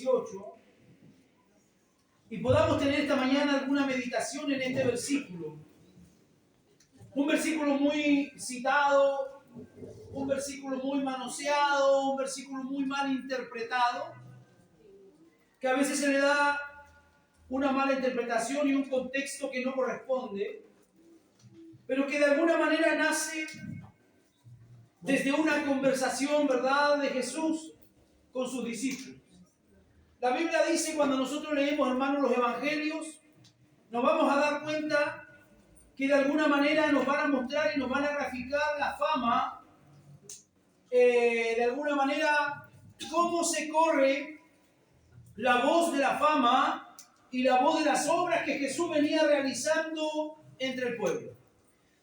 18 y podamos tener esta mañana alguna meditación en este versículo. Un versículo muy citado, un versículo muy manoseado, un versículo muy mal interpretado, que a veces se le da una mala interpretación y un contexto que no corresponde, pero que de alguna manera nace desde una conversación, ¿verdad?, de Jesús con sus discípulos. La Biblia dice, cuando nosotros leemos, hermanos, los evangelios, nos vamos a dar cuenta que de alguna manera nos van a mostrar y nos van a graficar la fama, de alguna manera, cómo se corre la voz de la fama y la voz de las obras que Jesús venía realizando entre el pueblo.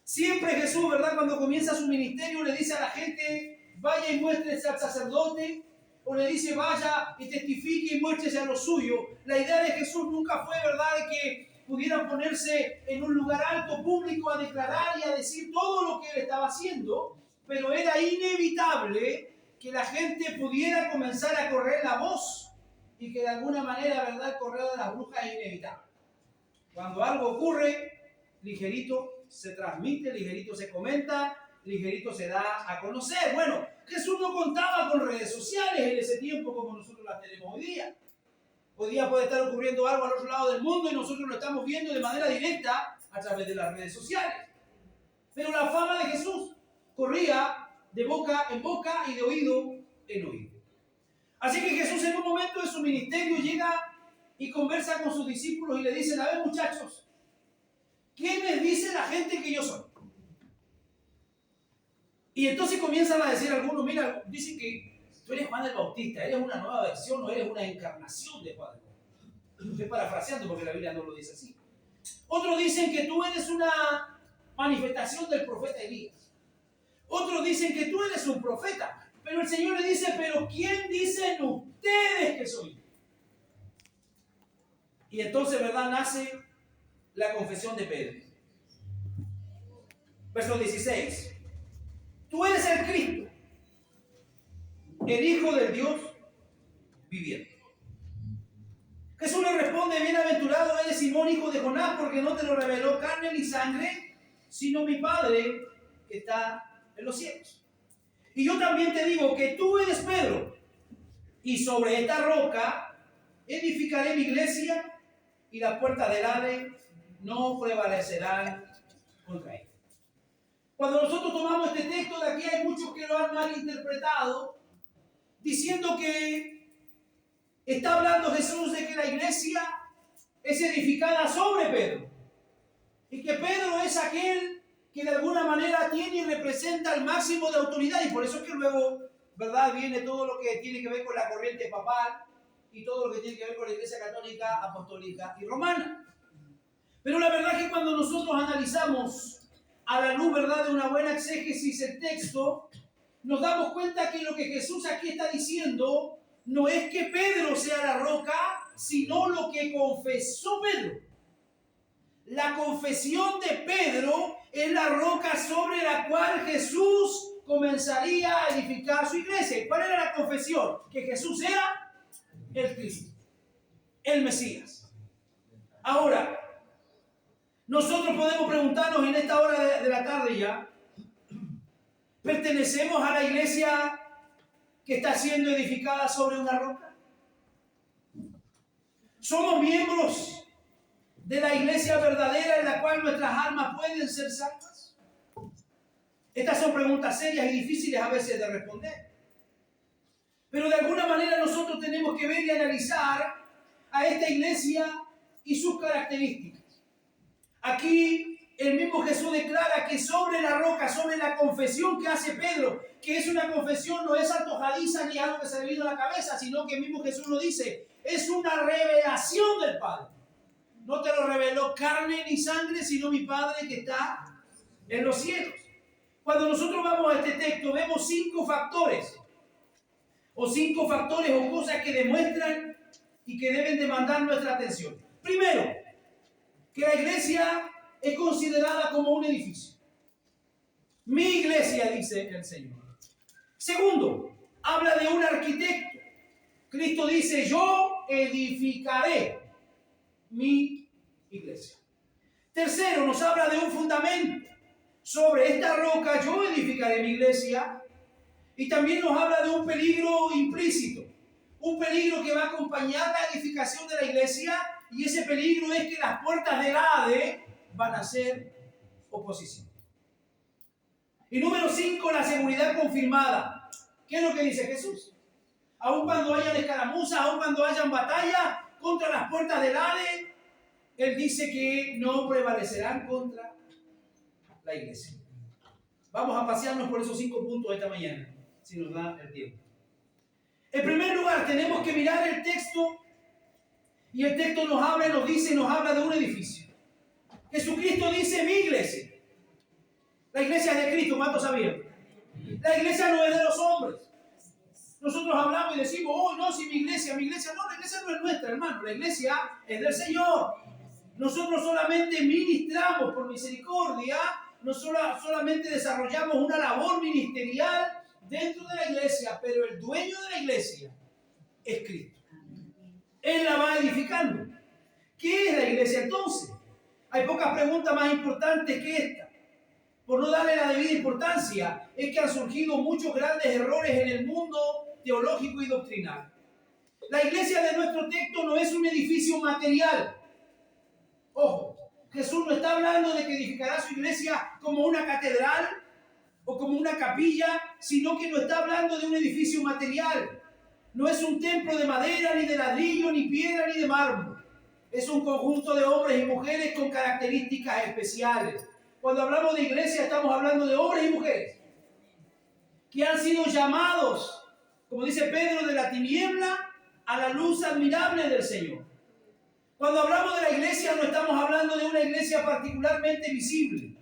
Siempre Jesús, ¿verdad?, cuando comienza su ministerio, le dice a la gente, vaya y muéstrese al sacerdote, o le dice, vaya y testifique y muéstrese a lo suyo. La idea de Jesús nunca fue, ¿verdad?, de que pudieran ponerse en un lugar alto, público, a declarar y a decir todo lo que él estaba haciendo, pero era inevitable que la gente pudiera comenzar a correr la voz y que de alguna manera, ¿verdad?, el correo de las brujas es inevitable. Cuando algo ocurre, ligerito se transmite, ligerito se comenta, ligerito se da a conocer. Bueno, Jesús no contaba con redes sociales en ese tiempo como nosotros las tenemos hoy día. Hoy día puede estar ocurriendo algo al otro lado del mundo y nosotros lo estamos viendo de manera directa a través de las redes sociales. Pero la fama de Jesús corría de boca en boca y de oído en oído. Así que Jesús en un momento de su ministerio llega y conversa con sus discípulos y le dice, a ver, muchachos, ¿quién les dice la gente que yo soy? Y entonces comienzan a decir algunos, mira, dicen que tú eres Juan el Bautista, eres una nueva versión o eres una encarnación de Juan el Bautista. Estoy parafraseando porque la Biblia no lo dice así. Otros dicen que tú eres una manifestación del profeta Elías. Otros dicen que tú eres un profeta. Pero el Señor le dice, pero ¿quién dicen ustedes que soy? Y entonces, ¿verdad?, nace la confesión de Pedro. Verso 16. Tú eres el Cristo, el Hijo del Dios viviente. Jesús le responde, bienaventurado eres Simón, hijo de Jonás, porque no te lo reveló carne ni sangre, sino mi Padre que está en los cielos. Y yo también te digo que tú eres Pedro, y sobre esta roca edificaré mi iglesia, y las puertas del Hades no prevalecerán contra ella. Cuando nosotros tomamos este texto de aquí, hay muchos que lo han malinterpretado, diciendo que está hablando Jesús de que la iglesia es edificada sobre Pedro, y que Pedro es aquel que de alguna manera tiene y representa el máximo de autoridad, y por eso es que luego, ¿verdad?, viene todo lo que tiene que ver con la corriente papal y todo lo que tiene que ver con la iglesia católica, apostólica y romana. Pero la verdad es que cuando nosotros analizamos a la luz, ¿verdad?, de una buena exégesis el texto, nos damos cuenta que lo que Jesús aquí está diciendo no es que Pedro sea la roca, sino lo que confesó Pedro. La confesión de Pedro es la roca sobre la cual Jesús comenzaría a edificar su iglesia. ¿Y cuál era la confesión? Que Jesús era el Cristo, el Mesías. Ahora, nosotros podemos preguntarnos en esta hora de la tarde ya, ¿pertenecemos a la iglesia que está siendo edificada sobre una roca? ¿Somos miembros de la iglesia verdadera en la cual nuestras almas pueden ser salvas? Estas son preguntas serias y difíciles a veces de responder. Pero de alguna manera nosotros tenemos que ver y analizar a esta iglesia y sus características. Aquí el mismo Jesús declara que sobre la roca, sobre la confesión que hace Pedro, que es una confesión, no es antojadiza ni algo que se le vino a la cabeza, sino que el mismo Jesús lo dice, es una revelación del Padre. No te lo reveló carne ni sangre, sino mi Padre que está en los cielos. Cuando nosotros vamos a este texto, vemos 5 factores o cosas que demuestran y que deben demandar nuestra atención. Primero, que la iglesia es considerada como un edificio. Mi iglesia, dice el Señor. Segundo, habla de un arquitecto. Cristo dice, yo edificaré mi iglesia. Tercero, nos habla de un fundamento. Sobre esta roca yo edificaré mi iglesia. Y también nos habla de un peligro implícito. Un peligro que va a acompañar la edificación de la iglesia. Y ese peligro es que las puertas del Hades van a ser oposición. Y número 5, la seguridad confirmada. ¿Qué es lo que dice Jesús? Aun cuando hayan escaramuzas, aun cuando hayan batalla contra las puertas del Hades, Él dice que no prevalecerán contra la iglesia. Vamos a pasearnos por esos 5 puntos esta mañana, si nos da el tiempo. En primer lugar, tenemos que mirar el texto, y el texto nos habla de un edificio. Jesucristo dice, mi iglesia. La iglesia es de Cristo, ¿cuántos sabían? La iglesia no es de los hombres. Nosotros hablamos y decimos, oh, no, si mi iglesia, no, la iglesia no es nuestra, hermano, la iglesia es del Señor. Nosotros solamente ministramos por misericordia, solamente desarrollamos una labor ministerial dentro de la iglesia, pero el dueño de la iglesia es Cristo. Él la va edificando. ¿Qué es la iglesia entonces? Hay pocas preguntas más importantes que esta. Por no darle la debida importancia, es que han surgido muchos grandes errores en el mundo teológico y doctrinal. La iglesia de nuestro texto no es un edificio material. Ojo, Jesús no está hablando de que edificará su iglesia como una catedral o como una capilla, sino que no está hablando de un edificio material. No es un templo de madera, ni de ladrillo, ni piedra, ni de mármol. Es un conjunto de hombres y mujeres con características especiales. Cuando hablamos de iglesia, estamos hablando de hombres y mujeres que han sido llamados, como dice Pedro, de la tiniebla a la luz admirable del Señor. Cuando hablamos de la iglesia, no estamos hablando de una iglesia particularmente visible.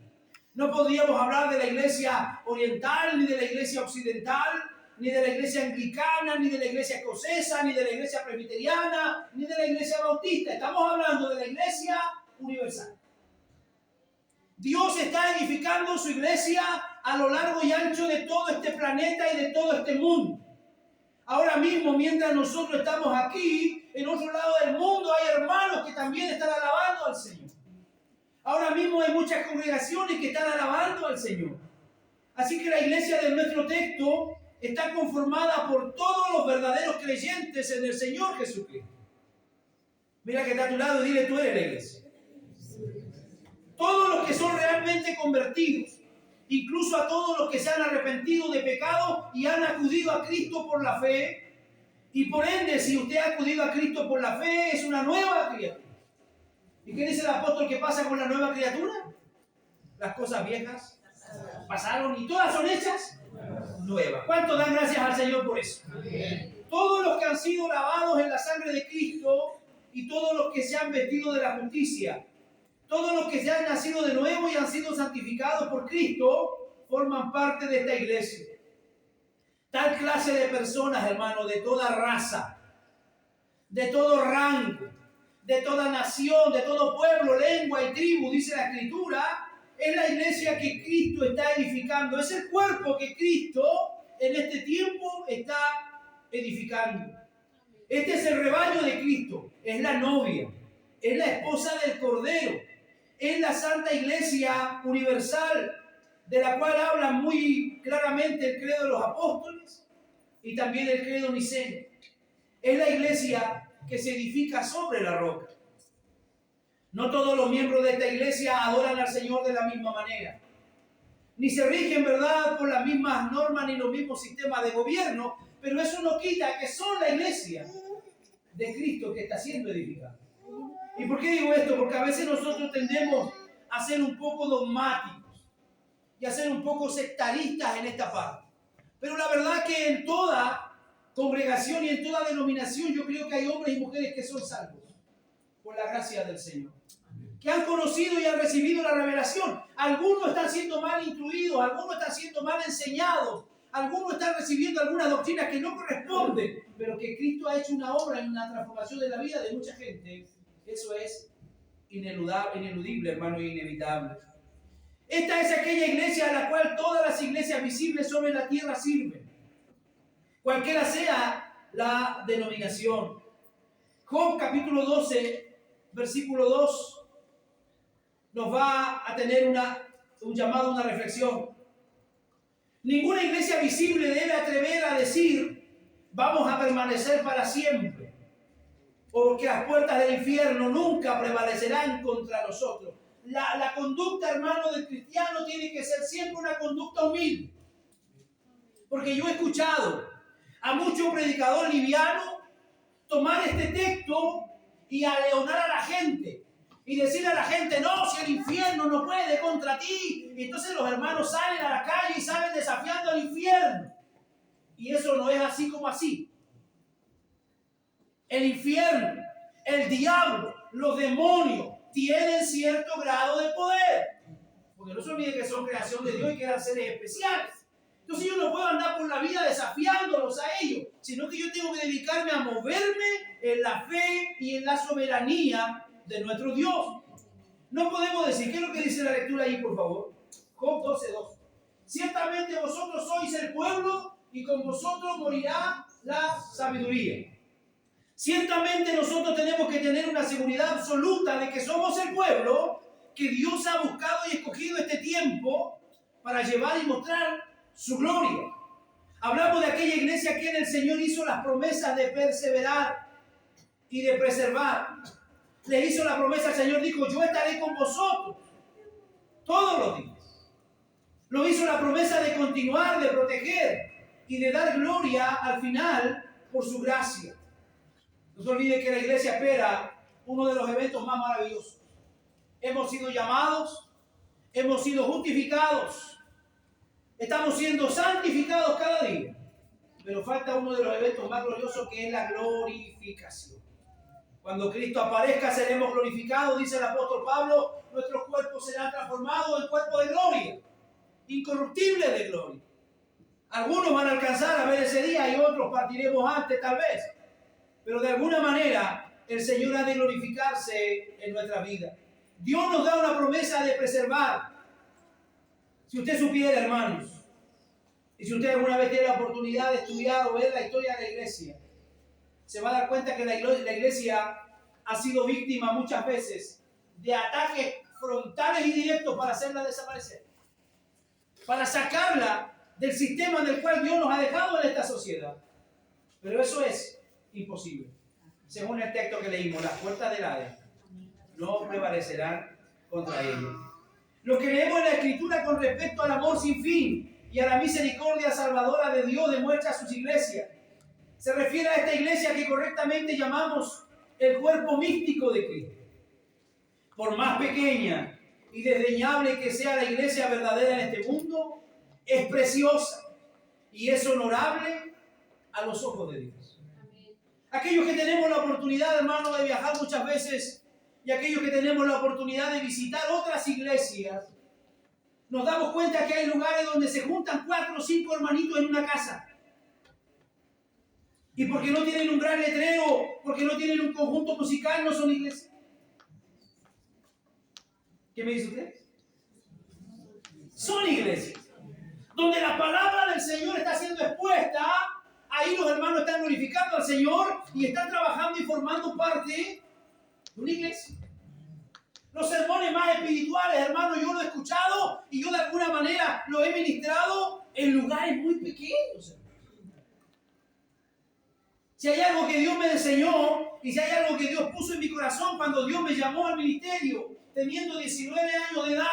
No podríamos hablar de la iglesia oriental, ni de la iglesia occidental, ni de la iglesia anglicana, ni de la iglesia escocesa, ni de la iglesia presbiteriana, ni de la iglesia bautista. Estamos hablando de la iglesia universal. Dios está edificando su iglesia a lo largo y ancho de todo este planeta y de todo este mundo. Ahora mismo, mientras nosotros estamos aquí, en otro lado del mundo hay hermanos que también están alabando al Señor. Ahora mismo hay muchas congregaciones que están alabando al Señor. Así que la iglesia de nuestro texto está conformada por todos los verdaderos creyentes en el Señor Jesucristo. Mira que está a tu lado y dile, tú eres la iglesia. Todos los que son realmente convertidos, incluso a todos los que se han arrepentido de pecado y han acudido a Cristo por la fe. Y por ende, si usted ha acudido a Cristo por la fe, es una nueva criatura. ¿Y qué dice el apóstol que pasa con la nueva criatura? Las cosas viejas pasaron y todas son hechas nuevas. ¿Cuántos dan gracias al Señor por eso? Amén. Todos los que han sido lavados en la sangre de Cristo y todos los que se han vestido de la justicia, todos los que se han nacido de nuevo y han sido santificados por Cristo, forman parte de esta iglesia. Tal clase de personas, hermanos, de toda raza, de todo rango, de toda nación, de todo pueblo, lengua y tribu, dice la Escritura, es la iglesia que Cristo está edificando. Es el cuerpo que Cristo en este tiempo está edificando. Este es el rebaño de Cristo, es la novia, es la esposa del Cordero, es la Santa Iglesia Universal, de la cual habla muy claramente el credo de los apóstoles y también el credo niceno. Es la iglesia que se edifica sobre la roca. No todos los miembros de esta iglesia adoran al Señor de la misma manera, ni se rigen, ¿verdad?, por las mismas normas ni los mismos sistemas de gobierno, pero eso no quita que son la iglesia de Cristo que está siendo edificada. ¿Y por qué digo esto? Porque a veces nosotros tendemos a ser un poco dogmáticos y a ser un poco sectaristas en esta parte. Pero la verdad que en toda congregación y en toda denominación yo creo que hay hombres y mujeres que son salvos por la gracia del Señor, que han conocido y han recibido la revelación. Algunos están siendo mal instruidos, algunos están siendo mal enseñados, algunos están recibiendo algunas doctrinas que no corresponden, pero que Cristo ha hecho una obra en una transformación de la vida de mucha gente. Eso es ineludible, hermano, y inevitable. Esta es aquella iglesia a la cual todas las iglesias visibles sobre la tierra sirven. Cualquiera sea la denominación. Job capítulo 12, versículo 2, nos va a tener un llamado, una reflexión. Ninguna iglesia visible debe atrever a decir, vamos a permanecer para siempre, porque las puertas del infierno nunca prevalecerán contra nosotros. La conducta, hermano, del cristiano tiene que ser siempre una conducta humilde. Porque yo he escuchado a muchos predicadores livianos tomar este texto y aleonar a la gente y decirle a la gente, no, si el infierno no puede contra ti. Y entonces los hermanos salen a la calle y salen desafiando al infierno. Y eso no es así como así. El infierno, el diablo, los demonios tienen cierto grado de poder. Porque no se olvide que son creación de Dios y que eran seres especiales. Entonces yo no puedo andar por la vida desafiándolos a ellos, sino que yo tengo que dedicarme a moverme en la fe y en la soberanía de nuestro Dios. No podemos decir, ¿qué es lo que dice la lectura ahí, por favor? Job 12:2. Ciertamente vosotros sois el pueblo y con vosotros morirá la sabiduría. Ciertamente nosotros tenemos que tener una seguridad absoluta de que somos el pueblo que Dios ha buscado y escogido este tiempo para llevar y mostrar su gloria. Hablamos de aquella iglesia que en el Señor hizo las promesas de perseverar y de preservar. Le hizo la promesa al Señor, dijo, yo estaré con vosotros todos los días. Lo hizo la promesa de continuar, de proteger y de dar gloria al final por su gracia. No se olvide que la iglesia espera uno de los eventos más maravillosos. Hemos sido llamados, hemos sido justificados, estamos siendo santificados cada día. Pero falta uno de los eventos más gloriosos, que es la glorificación. Cuando Cristo aparezca seremos glorificados, dice el apóstol Pablo, nuestros cuerpos serán transformados en cuerpos de gloria, incorruptibles de gloria. Algunos van a alcanzar a ver ese día y otros partiremos antes tal vez. Pero de alguna manera el Señor ha de glorificarse en nuestra vida. Dios nos da una promesa de preservar. Si usted supiera, hermanos, y si usted alguna vez tiene la oportunidad de estudiar o ver la historia de la iglesia, se va a dar cuenta que la iglesia ha sido víctima muchas veces de ataques frontales y directos para hacerla desaparecer, para sacarla del sistema en el cual Dios nos ha dejado en esta sociedad. Pero eso es imposible. Según el texto que leímos, las puertas del Hades no prevalecerán contra ellos. Lo que leemos en la Escritura con respecto al amor sin fin y a la misericordia salvadora de Dios demuestra a sus iglesias. Se refiere a esta iglesia que correctamente llamamos el cuerpo místico de Cristo. Por más pequeña y desdeñable que sea la iglesia verdadera en este mundo, es preciosa y es honorable a los ojos de Dios. Aquellos que tenemos la oportunidad, hermano, de viajar muchas veces y aquellos que tenemos la oportunidad de visitar otras iglesias, nos damos cuenta que hay lugares donde se juntan 4 o 5 hermanitos en una casa. Y porque no tienen un gran letrero, porque no tienen un conjunto musical, no son iglesias. ¿Qué me dice usted? Son iglesias. Donde la palabra del Señor está siendo expuesta, ahí los hermanos están glorificando al Señor y están trabajando y formando parte de una iglesia. Los sermones más espirituales, hermano, yo lo he escuchado y yo de alguna manera lo he ministrado en lugares muy pequeños. Si hay algo que Dios me enseñó y si hay algo que Dios puso en mi corazón cuando Dios me llamó al ministerio, teniendo 19 años de edad,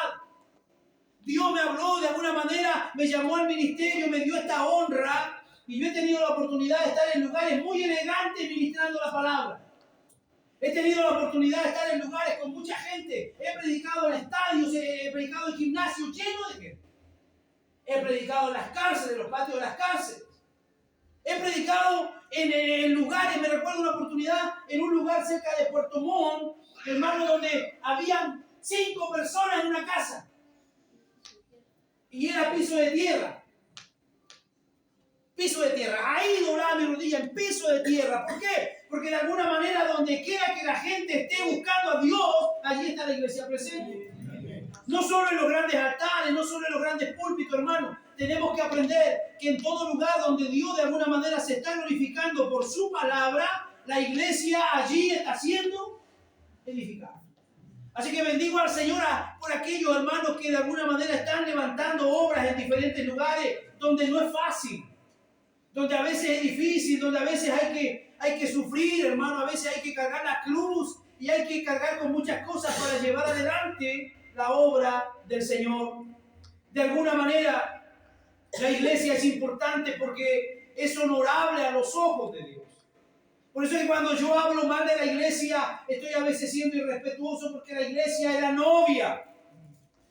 Dios me habló de alguna manera, me llamó al ministerio, me dio esta honra y yo he tenido la oportunidad de estar en lugares muy elegantes ministrando la palabra. He tenido la oportunidad de estar en lugares con mucha gente. He predicado en estadios, he predicado en gimnasios llenos de gente. He predicado en las cárceles, en los patios de las cárceles. He predicado en lugares, me recuerdo una oportunidad, en un lugar cerca de Puerto Montt, hermano, donde habían 5 personas en una casa. Y era piso de tierra. Piso de tierra. Ahí doblaba mi rodilla en piso de tierra. ¿Por qué? Porque de alguna manera, donde quiera que la gente esté buscando a Dios, allí está la iglesia presente. No solo en los grandes altares, no solo en los grandes púlpitos, hermano. Tenemos que aprender que en todo lugar donde Dios de alguna manera se está glorificando por su palabra, la iglesia allí está siendo edificada. Así que bendigo al Señor por aquellos hermanos que de alguna manera están levantando obras en diferentes lugares donde no es fácil, donde a veces es difícil, donde a veces hay que sufrir, hermano, a veces hay que cargar la cruz y hay que cargar con muchas cosas para llevar adelante la obra del Señor. De alguna manera, la iglesia es importante porque es honorable a los ojos de Dios. Por eso es que cuando yo hablo mal de la iglesia, estoy a veces siendo irrespetuoso, porque la iglesia es la novia.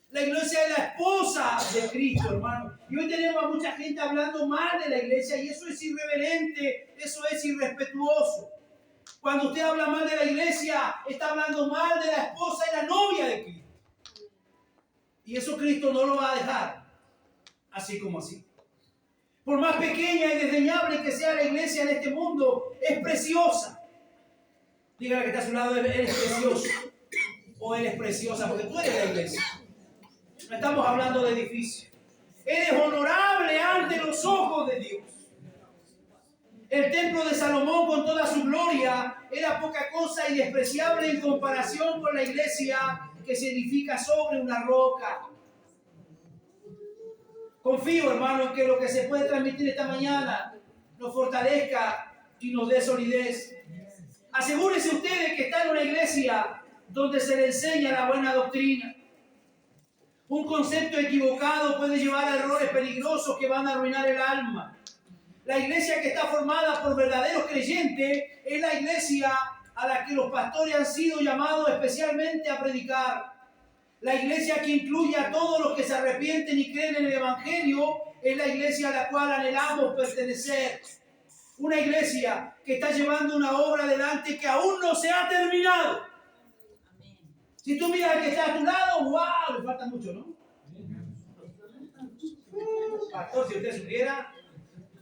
La iglesia es la esposa de Cristo, hermano. Y hoy tenemos a mucha gente hablando mal de la iglesia y eso es irreverente, eso es irrespetuoso. Cuando usted habla mal de la iglesia, está hablando mal de la esposa y la novia de Cristo. Y eso Cristo no lo va a dejar así como así. Por más pequeña y desdeñable que sea la iglesia en este mundo, es preciosa. Dígale que está a su lado, eres precioso. O eres preciosa, porque tú eres la iglesia. No estamos hablando de edificio. Eres honorable ante los ojos de Dios. El templo de Salomón con toda su gloria era poca cosa y despreciable en comparación con la iglesia que se edifica sobre una roca. Confío, hermano, en que lo que se puede transmitir esta mañana nos fortalezca y nos dé solidez. Asegúrese usted de que está en una iglesia donde se le enseña la buena doctrina. Un concepto equivocado puede llevar a errores peligrosos que van a arruinar el alma. La iglesia que está formada por verdaderos creyentes es la iglesia a la que los pastores han sido llamados especialmente a predicar. La iglesia que incluye a todos los que se arrepienten y creen en el Evangelio es la iglesia a la cual anhelamos pertenecer. Una iglesia que está llevando una obra adelante que aún no se ha terminado. Si tú miras al que está a tu lado, ¡wow! Le falta mucho, ¿no? Pastor, si usted supiera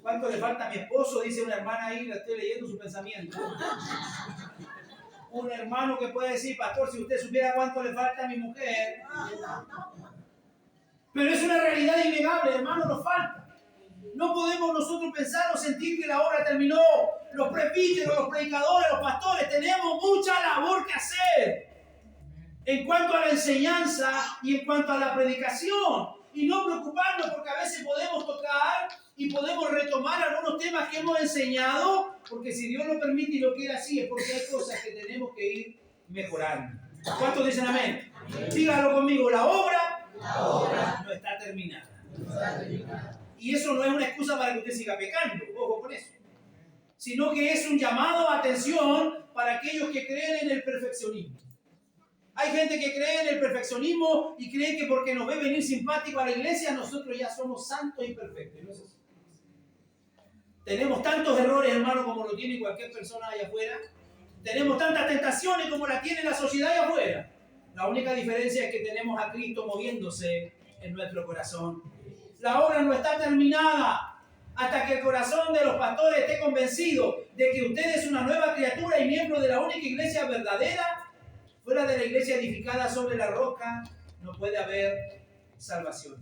cuánto le falta a mi esposo, dice una hermana ahí, la estoy leyendo su pensamiento. Un hermano que puede decir, pastor, si usted supiera cuánto le falta a mi mujer. Pero es una realidad innegable, hermano, nos falta. No podemos nosotros pensar o sentir que la obra terminó. Los presbíteros, los predicadores, los pastores, tenemos mucha labor que hacer en cuanto a la enseñanza y en cuanto a la predicación. Y no preocuparnos porque a veces podemos tocar y podemos retomar algunos temas que hemos enseñado, porque si Dios lo permite y lo quiere así, es porque hay cosas que tenemos que ir mejorando. ¿Cuántos dicen amén? Dígalo conmigo, la obra no está terminada. Y eso no es una excusa para que usted siga pecando, ojo con eso. Sino que es un llamado a atención para aquellos que creen en el perfeccionismo. Hay gente que cree en el perfeccionismo y cree que porque nos ve venir simpático a la iglesia, nosotros ya somos santos y perfectos. ¿No es así? Tenemos tantos errores, hermano, como lo tiene cualquier persona allá afuera. Tenemos tantas tentaciones como las tiene la sociedad allá afuera. La única diferencia es que tenemos a Cristo moviéndose en nuestro corazón. La obra no está terminada hasta que el corazón de los pastores esté convencido de que usted es una nueva criatura y miembro de la única iglesia verdadera. Fuera de la iglesia edificada sobre la roca no puede haber salvación.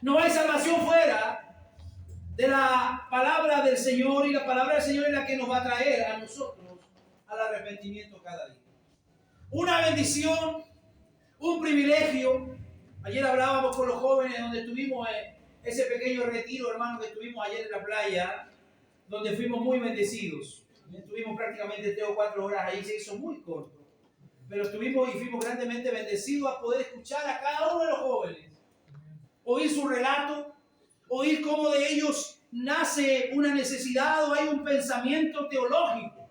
No hay salvación fuera de la palabra del Señor, y la palabra del Señor es la que nos va a traer a nosotros al arrepentimiento cada día. Una bendición, un privilegio. Ayer hablábamos con los jóvenes donde estuvimos ese pequeño retiro, hermano, que estuvimos ayer en la playa, donde fuimos muy bendecidos. Estuvimos prácticamente 3 o 4 horas ahí, se hizo muy corto. Pero estuvimos y fuimos grandemente bendecidos a poder escuchar a cada uno de los jóvenes. Oír su relato, oír cómo de ellos nace una necesidad o hay un pensamiento teológico.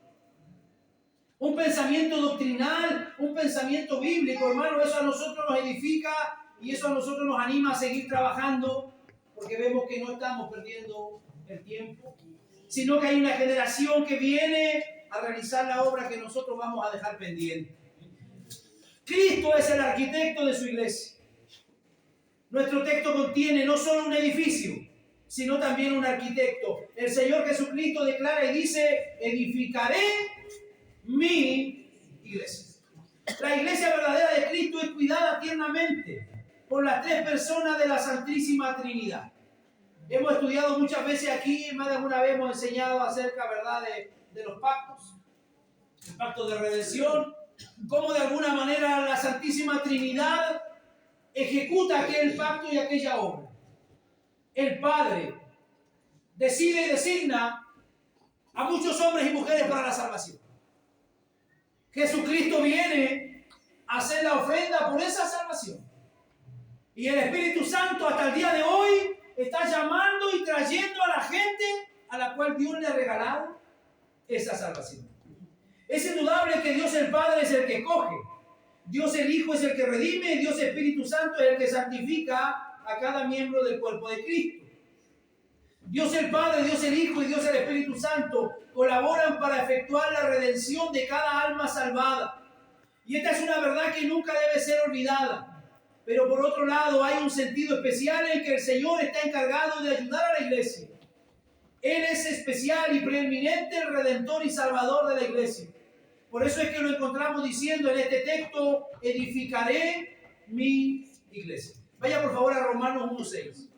Un pensamiento doctrinal, un pensamiento bíblico, hermano. Eso a nosotros nos edifica y eso a nosotros nos anima a seguir trabajando porque vemos que no estamos perdiendo el tiempo, sino que hay una generación que viene a realizar la obra que nosotros vamos a dejar pendiente. Cristo es el arquitecto de su iglesia. Nuestro texto contiene no solo un edificio, sino también un arquitecto. El Señor Jesucristo declara y dice, edificaré mi iglesia. La iglesia verdadera de Cristo es cuidada tiernamente por las 3 personas de la Santísima Trinidad. Hemos estudiado muchas veces aquí, más de alguna vez hemos enseñado acerca, ¿verdad?, de los pactos. El pacto de redención, cómo de alguna manera la Santísima Trinidad ejecuta aquel pacto y aquella obra. El Padre decide y designa a muchos hombres y mujeres para la salvación. Jesucristo viene a hacer la ofrenda por esa salvación. Y el Espíritu Santo hasta el día de hoy está llamando y trayendo a la gente a la cual Dios le ha regalado esa salvación. Es indudable que Dios el Padre es el que escoge. Dios el Hijo es el que redime. Dios el Espíritu Santo es el que santifica a cada miembro del cuerpo de Cristo. Dios el Padre, Dios el Hijo y Dios el Espíritu Santo colaboran para efectuar la redención de cada alma salvada. Y esta es una verdad que nunca debe ser olvidada. Pero por otro lado hay un sentido especial en que el Señor está encargado de ayudar a la iglesia. Él es especial y preeminente, el Redentor y Salvador de la iglesia. Por eso es que lo encontramos diciendo en este texto: edificaré mi iglesia. Vaya por favor a Romanos 1:6.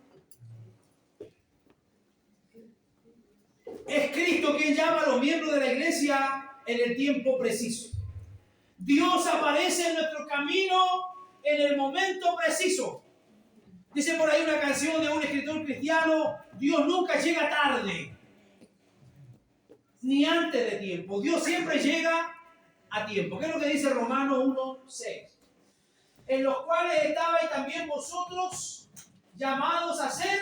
Es Cristo quien llama a los miembros de la iglesia en el tiempo preciso. Dios aparece en nuestro camino en el momento preciso. Dice por ahí una canción de un escritor cristiano: Dios nunca llega tarde, ni antes de tiempo. Dios siempre llega a tiempo. ¿Qué es lo que dice Romanos 1:6? En los cuales estabais también vosotros llamados a ser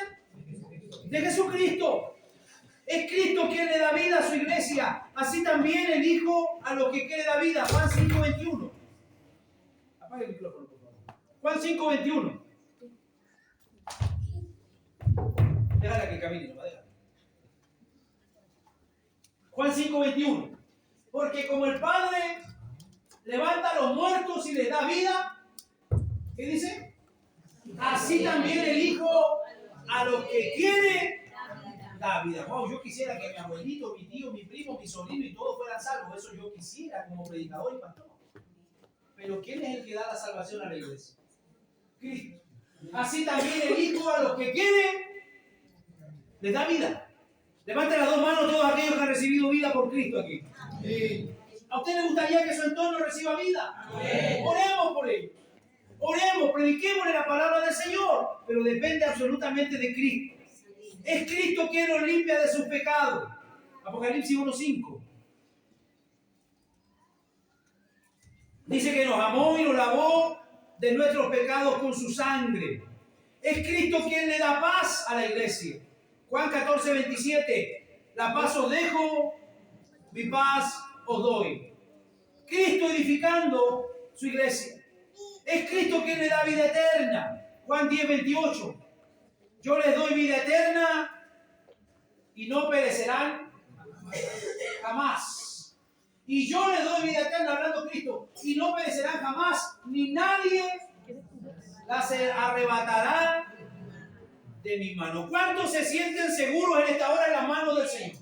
de Jesucristo. Es Cristo quien le da vida a su iglesia. Así también el Hijo a los que quiere dar vida. Juan 5:21. Apague el micrófono, por favor. Juan 5:21. Déjala que camine, no va a dejar. Juan 5:21. Porque como el Padre levanta a los muertos y les da vida, ¿qué dice? Así también el Hijo a los que quiere da vida. Wow, yo quisiera que mi abuelito, mi tío, mi primo, mi sobrino y todos fueran salvos. Eso yo quisiera como predicador y pastor. Pero ¿quién es el que da la salvación a la iglesia? Cristo. Así también el Hijo a los que quiere les da vida. Levanten las dos manos todos aquellos que han recibido vida por Cristo aquí. ¿A usted le gustaría que su entorno reciba vida? Oremos por ellos. Oremos, prediquémosle la palabra del Señor. Pero depende absolutamente de Cristo. Es Cristo quien nos limpia de sus pecados. Apocalipsis 1:5. Dice que nos amó y nos lavó de nuestros pecados con su sangre. Es Cristo quien le da paz a la iglesia. Juan 14:27. La paz os dejo, mi paz os doy. Cristo edificando su iglesia. Es Cristo quien le da vida eterna. Juan 10:28. Yo les doy vida eterna y no perecerán jamás. Y yo les doy vida eterna, hablando Cristo, y no perecerán jamás, ni nadie las arrebatará de mi mano. ¿Cuántos se sienten seguros en esta hora en las manos del Señor?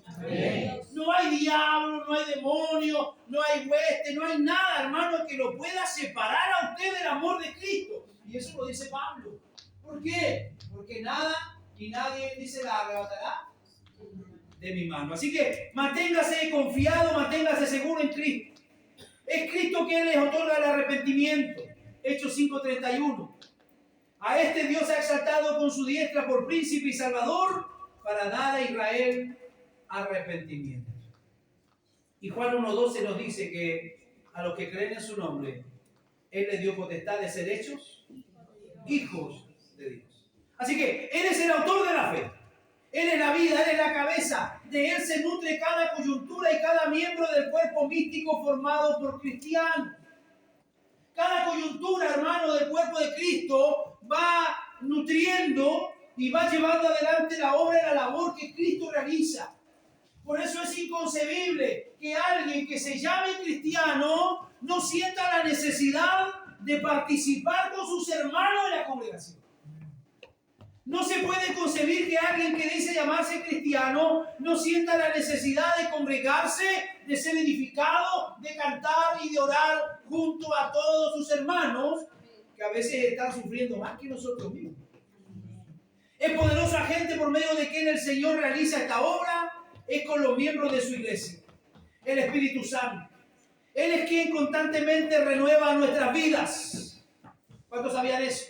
No hay diablo, no hay demonio, no hay hueste, no hay nada, hermano, que lo pueda separar a usted del amor de Cristo. Y eso lo dice Pablo. ¿Por qué? Porque nada y nadie, dice, la arrebatará de mi mano. Así que manténgase confiado, manténgase seguro en Cristo. Es Cristo quien les otorga el arrepentimiento. Hechos 5:31. A este Dios ha exaltado con su diestra por príncipe y salvador para dar a Israel arrepentimiento. Y Juan 1:12 nos dice que a los que creen en su nombre, Él les dio potestad de ser hechos hijos de Dios. Así que Él es el autor de la fe. Él es la vida, Él es la cabeza. De Él se nutre cada coyuntura y cada miembro del cuerpo místico formado por cristianos. Cada coyuntura, hermano, del cuerpo de Cristo va nutriendo y va llevando adelante la obra y la labor que Cristo realiza. Por eso es inconcebible que alguien que se llame cristiano no sienta la necesidad de participar con sus hermanos en la congregación. No se puede concebir que alguien que dice llamarse cristiano no sienta la necesidad de congregarse, de ser edificado, de cantar y de orar junto a todos sus hermanos, que a veces están sufriendo más que nosotros mismos. Es poderoso agente por medio de quien el Señor realiza esta obra, es con los miembros de su iglesia. El Espíritu Santo. Él es quien constantemente renueva nuestras vidas. ¿Cuántos sabían eso?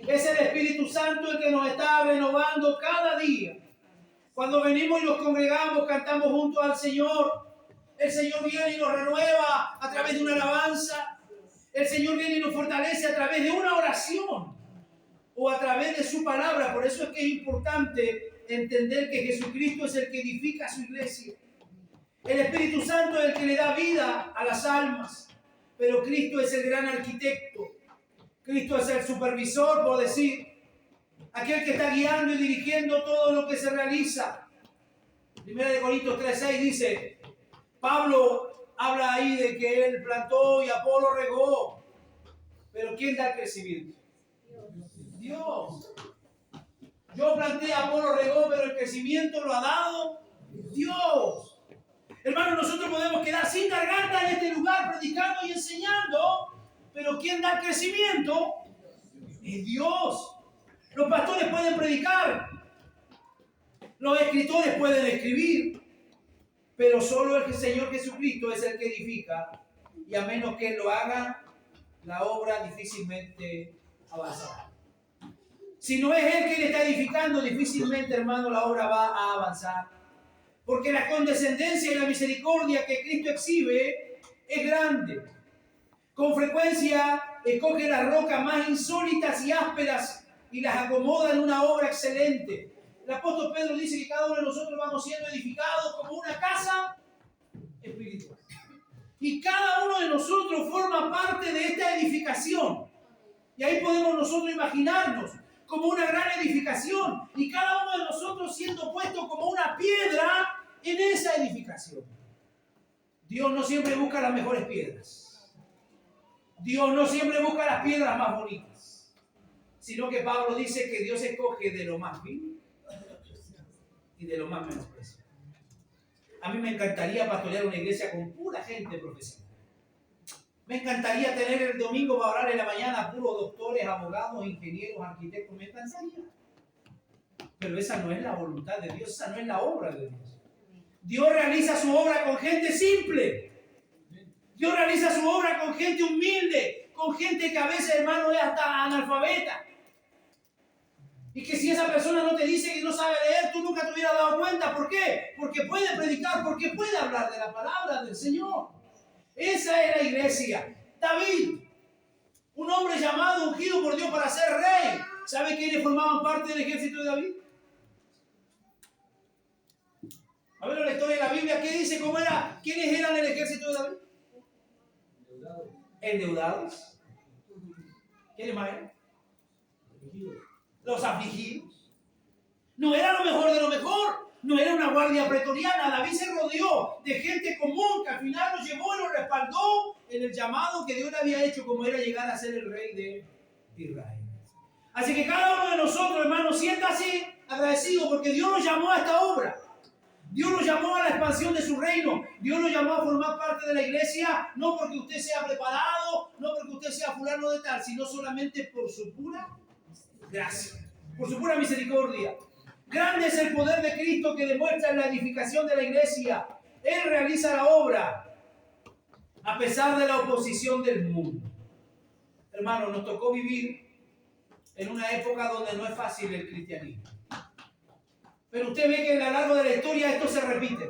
Es el Espíritu Santo el que nos está renovando cada día. Cuando venimos y nos congregamos, cantamos junto al Señor. El Señor viene y nos renueva a través de una alabanza. El Señor viene y nos fortalece a través de una oración o a través de su palabra. Por eso es que es importante entender que Jesucristo es el que edifica su iglesia. El Espíritu Santo es el que le da vida a las almas. Pero Cristo es el gran arquitecto. Cristo es el supervisor, por decir, aquel que está guiando y dirigiendo todo lo que se realiza. 1 Corintios 3:6 dice, Pablo habla ahí de que él plantó y Apolo regó. Pero ¿quién da el crecimiento? Dios. Yo planté, Apolo regó, pero el crecimiento lo ha dado Dios. Hermanos, nosotros podemos quedar sin garganta en este lugar predicando y enseñando, pero ¿quién da el crecimiento? Es Dios. Los pastores pueden predicar, los escritores pueden escribir, pero solo el Señor Jesucristo es el que edifica, y a menos que Él lo haga, la obra difícilmente avanzará. Si no es Él quien está edificando, difícilmente, hermano, la obra va a avanzar. Porque la condescendencia y la misericordia que Cristo exhibe es grande. Con frecuencia escoge las rocas más insólitas y ásperas y las acomoda en una obra excelente. El apóstol Pedro dice que cada uno de nosotros vamos siendo edificados como una casa espiritual. Y cada uno de nosotros forma parte de esta edificación. Y ahí podemos nosotros imaginarnos como una gran edificación. Y cada uno de nosotros siendo puesto como una piedra en esa edificación. Dios no siempre busca las mejores piedras. Dios no siempre busca las piedras más bonitas. Sino que Pablo dice que Dios escoge de lo más vil y de lo más menospreciado. A mí me encantaría pastorear una iglesia con pura gente profesional. Me encantaría tener el domingo para orar en la mañana puros doctores, abogados, ingenieros, arquitectos. Me encantaría. Pero esa no es la voluntad de Dios, esa no es la obra de Dios. Dios realiza su obra con gente simple. Dios realiza su obra con gente humilde, con gente que a veces, hermano, es hasta analfabeta. Y que si esa persona no te dice que no sabe leer, tú nunca te hubieras dado cuenta. ¿Por qué? Porque puede predicar, porque puede hablar de la palabra del Señor. Esa es la iglesia. David, un hombre llamado, ungido por Dios para ser rey. ¿Sabe quiénes formaban parte del ejército de David? A ver la historia de la Biblia, ¿qué dice? ¿Cómo era? ¿Quiénes eran el ejército de David? Endeudados. ¿Quiénes más eran? Los afligidos. No era lo mejor de lo mejor. No era una guardia pretoriana. David se rodeó de gente común que al final lo llevó y lo respaldó en el llamado que Dios le había hecho, como era llegar a ser el rey de Israel. Así que cada uno de nosotros, hermanos, siéntase agradecido porque Dios nos llamó a esta obra. Dios nos llamó a la expansión de su reino. Dios nos llamó a formar parte de la iglesia, no porque usted sea preparado, no porque usted sea fulano de tal, sino solamente por su pura gracia, por su pura misericordia. Grande es el poder de Cristo que demuestra en la edificación de la iglesia. Él realiza la obra a pesar de la oposición del mundo. Hermano, nos tocó vivir en una época donde no es fácil el cristianismo. Pero usted ve que a lo largo de la historia esto se repite.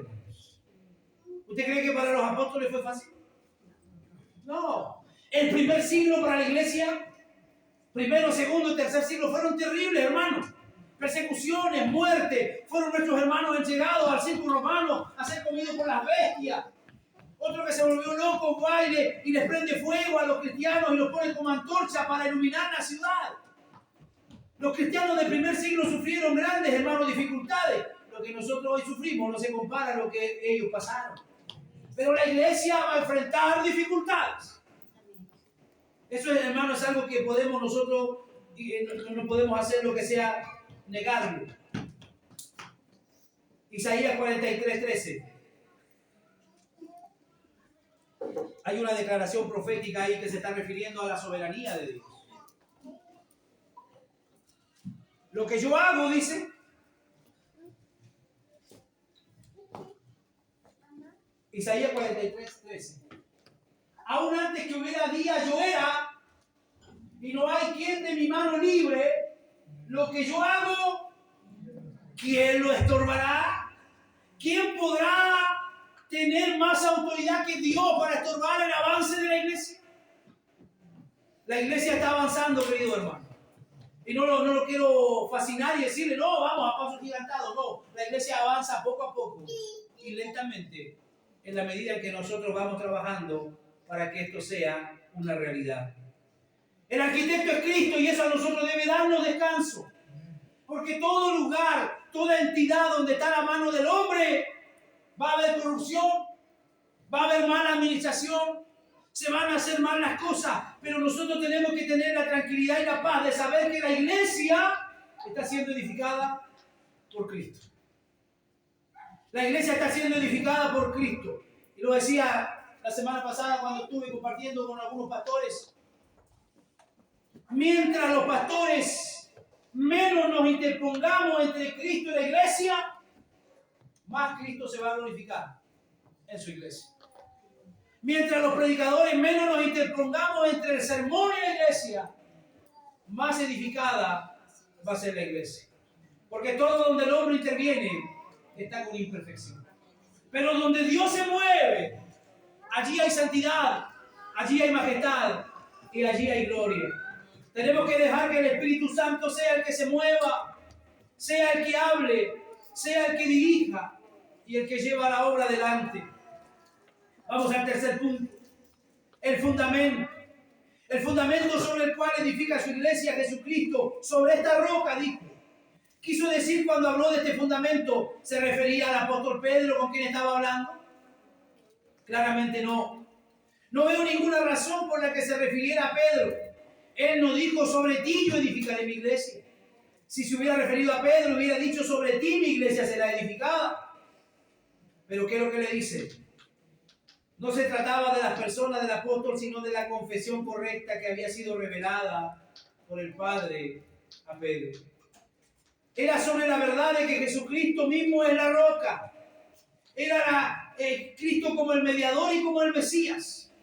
¿Usted cree que para los apóstoles fue fácil? No. El primer siglo para la iglesia, primero, segundo y tercer siglo fueron terribles, hermanos. Persecuciones, muerte. Fueron nuestros hermanos entregados al circo romano a ser comidos por las bestias. Otro que se volvió loco, baile y les prende fuego a los cristianos y los pone como antorcha para iluminar la ciudad. Los cristianos del primer siglo sufrieron grandes, hermanos, dificultades. Lo que nosotros hoy sufrimos no se compara a lo que ellos pasaron. Pero la iglesia va a enfrentar dificultades. Eso, hermano, es algo que podemos nosotros, no podemos hacer lo que sea negarlo. Isaías 43:13. Hay una declaración profética ahí que se está refiriendo a la soberanía de Dios. Lo que yo hago, dice, Isaías 43:13. Aún antes que hubiera día, yo era, y no hay quien de mi mano libre. Lo que yo hago, ¿quién lo estorbará? ¿Quién podrá tener más autoridad que Dios para estorbar el avance de la iglesia? La iglesia está avanzando, querido hermano. Y no lo quiero fascinar y decirle, no, vamos a pasos gigantados. No, la iglesia avanza poco a poco y lentamente en la medida en que nosotros vamos trabajando para que esto sea una realidad. El arquitecto es Cristo y eso a nosotros debe darnos descanso. Porque todo lugar, toda entidad donde está la mano del hombre, va a haber corrupción, va a haber mala administración, se van a hacer mal las cosas, pero nosotros tenemos que tener la tranquilidad y la paz de saber que la iglesia está siendo edificada por Cristo. La iglesia está siendo edificada por Cristo. Y lo decía la semana pasada cuando estuve compartiendo con algunos pastores. Mientras los pastores menos nos interpongamos entre Cristo y la iglesia, más Cristo se va a glorificar en su iglesia. Mientras los predicadores menos nos interpongamos entre el sermón y la iglesia, más edificada va a ser la iglesia. Porque todo donde el hombre interviene está con imperfección. Pero donde Dios se mueve, allí hay santidad, allí hay majestad y allí hay gloria. Tenemos que dejar que el Espíritu Santo sea el que se mueva, sea el que hable, sea el que dirija y el que lleva la obra adelante. Vamos al tercer punto. El fundamento. El fundamento sobre el cual edifica su iglesia Jesucristo. Sobre esta roca, dijo. Quiso decir cuando habló de este fundamento, ¿se refería al apóstol Pedro con quien estaba hablando? Claramente no. No veo ninguna razón por la que se refiriera a Pedro. Él no dijo sobre ti yo edificaré mi iglesia. Si se hubiera referido a Pedro, hubiera dicho sobre ti mi iglesia será edificada. Pero ¿qué es lo que le dice? No se trataba de las personas del apóstol, sino de la confesión correcta que había sido revelada por el Padre a Pedro. Era sobre la verdad de que Jesucristo mismo es la roca. Era Cristo como el mediador y como el Mesías.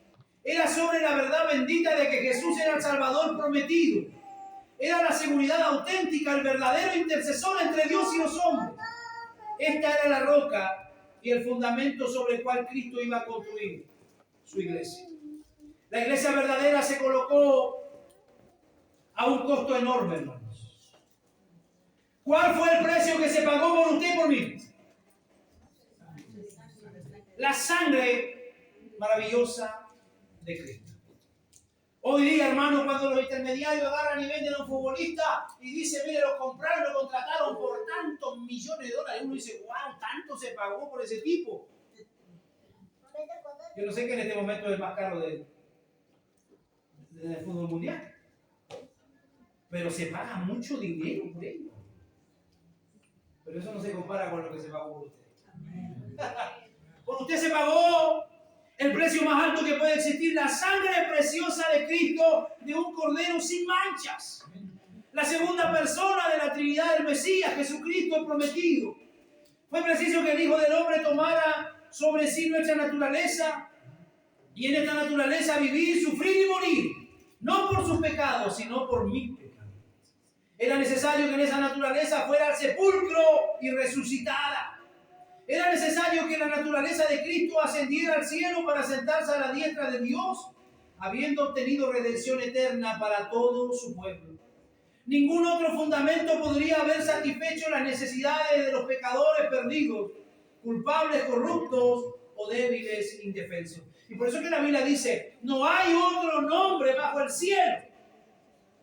Era sobre la verdad bendita de que Jesús era el Salvador prometido. Era la seguridad auténtica, el verdadero intercesor entre Dios y los hombres. Esta era la roca y el fundamento sobre el cual Cristo iba a construir su iglesia. La iglesia verdadera se colocó a un costo enorme, hermanos. ¿Cuál fue el precio que se pagó por usted y por mí? La sangre maravillosa de Cristo. Hoy día, hermano, cuando los intermediarios agarran y venden a un futbolista y dicen, mire, lo compraron, lo contrataron por tantos millones de dólares, uno dice, wow, tanto se pagó por ese tipo. Yo no sé que en este momento es el más caro del fútbol mundial, pero se paga mucho dinero por ello. Pero eso no se compara con lo que se pagó por usted. Por usted se pagó el precio más alto que puede existir, la sangre preciosa de Cristo, de un cordero sin manchas. La segunda persona de la Trinidad del Mesías, Jesucristo el prometido. Fue preciso que el Hijo del Hombre tomara sobre sí nuestra naturaleza y en esta naturaleza vivir, sufrir y morir. No por sus pecados, sino por mis pecados. Era necesario que en esa naturaleza fuera al sepulcro y resucitada. Era necesario que la naturaleza de Cristo ascendiera al cielo para sentarse a la diestra de Dios, habiendo obtenido redención eterna para todo su pueblo. Ningún otro fundamento podría haber satisfecho las necesidades de los pecadores perdidos, culpables, corruptos o débiles, indefensos. Y por eso que la Biblia dice, no hay otro nombre bajo el cielo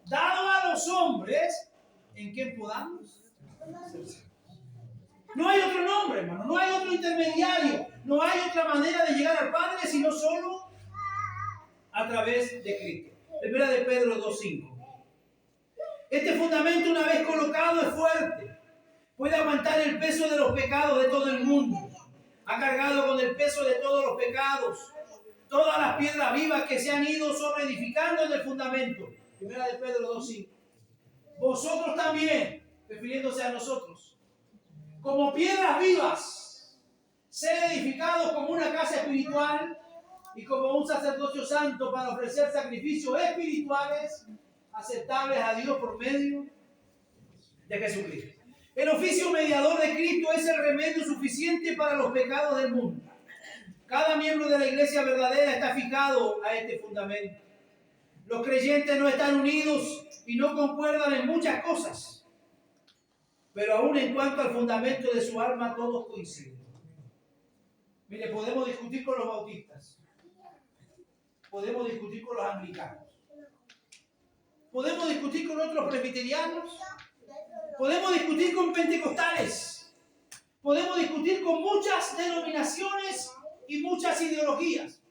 dado a los hombres en quien podamos ser salvos. No hay otro nombre, hermano, no hay otro intermediario, no hay otra manera de llegar al Padre sino solo a través de Cristo. Primera de Pedro 2:5. Este fundamento, una vez colocado, es fuerte. Puede aguantar el peso de los pecados de todo el mundo. Ha cargado con el peso de todos los pecados, todas las piedras vivas que se han ido sobreedificando en el fundamento. Primera de Pedro 2:5. Vosotros también, refiriéndose a nosotros, como piedras vivas, ser edificados como una casa espiritual y como un sacerdocio santo para ofrecer sacrificios espirituales aceptables a Dios por medio de Jesucristo. El oficio mediador de Cristo es el remedio suficiente para los pecados del mundo. Cada miembro de la iglesia verdadera está fijado a este fundamento. Los creyentes no están unidos y no concuerdan en muchas cosas, pero aún en cuanto al fundamento de su alma todos coinciden. Mire, podemos discutir con los bautistas, podemos discutir con los anglicanos, podemos discutir con otros presbiterianos, podemos discutir con pentecostales, podemos discutir con muchas denominaciones y muchas ideologías,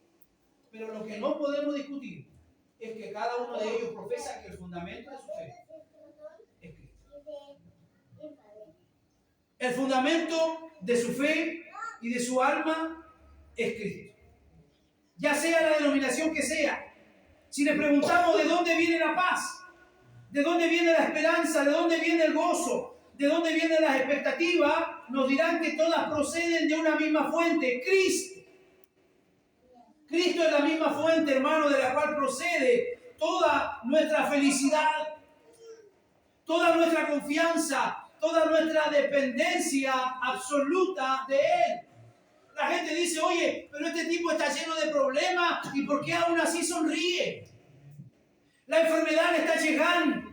pero lo que no podemos discutir es que cada uno de ellos profesa que el fundamento de su fe es Cristo. El fundamento de su fe y de su alma es Cristo. Ya sea la denominación que sea, si le preguntamos de dónde viene la paz, de dónde viene la esperanza, de dónde viene el gozo, de dónde vienen las expectativas, nos dirán que todas proceden de una misma fuente, Cristo. Cristo es la misma fuente, hermano, de la cual procede toda nuestra felicidad, toda nuestra confianza, toda nuestra dependencia absoluta de Él. La gente dice, oye, pero este tipo está lleno de problemas y ¿por qué aún así sonríe? La enfermedad le está llegando.